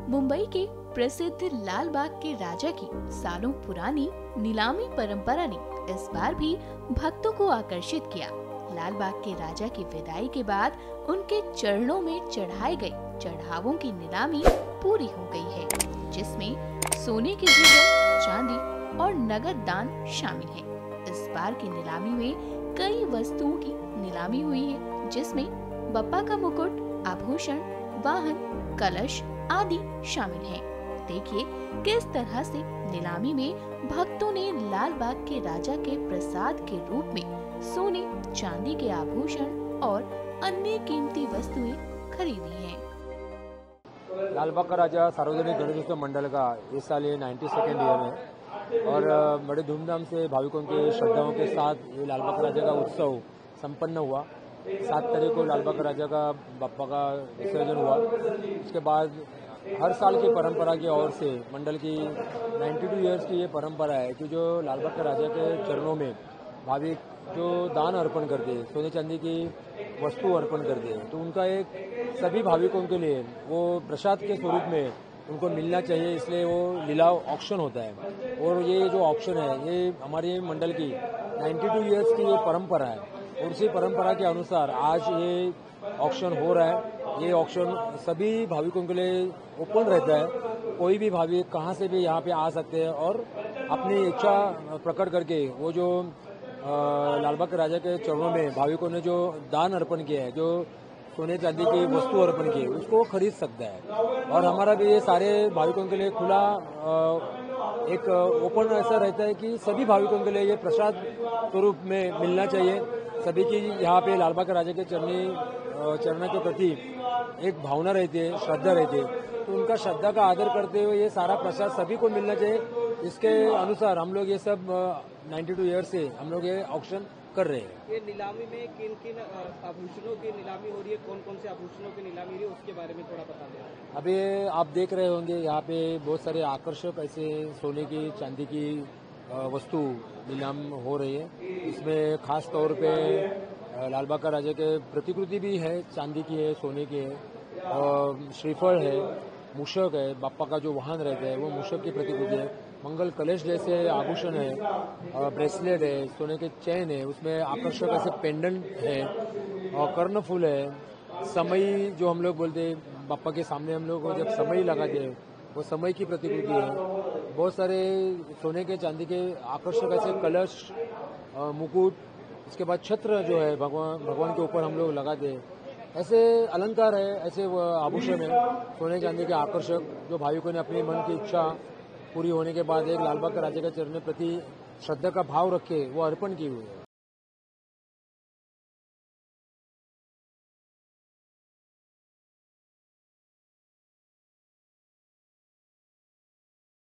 मुंबई के प्रसिद्ध लाल बाग के राजा की सालों पुरानी नीलामी परंपरा ने इस बार भी भक्तों को आकर्षित किया। लाल बाग के राजा की विदाई के बाद उनके चरणों में चढ़ाए गए चढ़ावों की नीलामी पूरी हो गई है, जिसमें सोने के जेवर, चांदी और नगद दान शामिल है। इस बार की नीलामी में कई वस्तुओं की नीलामी हुई है, जिसमें बप्पा का मुकुट, आभूषण, वाहन, कलश आदि शामिल हैं। देखिए किस तरह से नीलामी में भक्तों ने लाल बाग के राजा के प्रसाद के रूप में सोने, चांदी के आभूषण और अन्य कीमती वस्तुएं खरीदी हैं। लाल बाग का राजा सार्वजनिक गणेशोत्सव मंडल का इस साल ये 92nd ईयर है और बड़े धूमधाम से भाविकों के श्रद्धाओं के साथ ये लाल बाग का राजा का उत्सव संपन्न हुआ। 7 तारीख को लाल बाग का राजा का बप्पा का विसर्जन हुआ। उसके बाद हर साल की परंपरा की ओर से मंडल की 92 इयर्स की ये परंपरा है कि जो लाल बाग के राजा के चरणों में भाविक जो दान अर्पण करते हैं, सोने चांदी की वस्तु अर्पण करते हैं, तो उनका एक सभी भाविकों के लिए वो प्रसाद के स्वरूप में उनको मिलना चाहिए, इसलिए वो लीलाव ऑक्शन होता है। और ये जो ऑक्शन है ये हमारे मंडल की 92 इयर्स की ये परंपरा है और उसी परंपरा के अनुसार आज ये ऑक्शन हो रहा है। ये ऑक्शन सभी भाविकों के लिए ओपन रहता है। कोई भी भाविक कहाँ से भी यहाँ पे आ सकते हैं और अपनी इच्छा प्रकट करके वो जो लाल बाग के राजा के चरणों में भाविकों ने जो दान अर्पण किया है, जो सोने चांदी की वस्तु अर्पण की है, उसको खरीद सकता है। और हमारा भी ये सारे भाविकों के लिए खुला एक ओपन ऐसा रहता है कि सभी भाविकों के लिए ये प्रसाद स्वरूप में मिलना चाहिए। सभी की यहाँ पे लाल बाग के राजा के चरण के प्रति एक भावना रहती है, श्रद्धा रहती है, तो उनका श्रद्धा का आदर करते हुए ये सारा प्रसाद सभी को मिलना चाहिए। इसके अनुसार हम लोग ये सब 92 ईयर से हम लोग ये ऑक्शन कर रहे हैं। ये नीलामी में किन किन आभूषणों की नीलामी हो रही है, कौन कौन से आभूषणों की नीलामी हो रही है, उसके बारे में थोड़ा बता दें। अभी आप देख रहे होंगे यहाँ पे बहुत सारे आकर्षक ऐसे सोने की, चांदी की वस्तु नीलाम हो रही है। इसमें खास तौर पे लाल बाग का राजा के प्रतिकृति भी है, चांदी की है, सोने की है, श्रीफल है, मूषक है, बप्पा का जो वाहन रहता है वो मूषक की प्रतिकृति है, मंगल कलश जैसे आभूषण है, ब्रेसलेट है, सोने के चैन है, उसमें आकर्षक ऐसे पेंडेंट है और कर्णफूल है, समई जो हम लोग बोलते हैं, बप्पा के सामने हम लोग जब समई लगाते हैं वो समय की प्रतिकृति है। बहुत सारे सोने के, चांदी के आकर्षक ऐसे कलश, मुकुट, उसके बाद छत्र जो है भगवान के ऊपर हम लोग लगाते हैं, ऐसे अलंकार है, ऐसे आभूषण है सोने चांदी के आकर्षक, जो भाविकों ने अपनी मन की इच्छा पूरी होने के बाद एक लाल बाग के राजा के चरण प्रति श्रद्धा का भाव रखे वो अर्पण किए हुए है।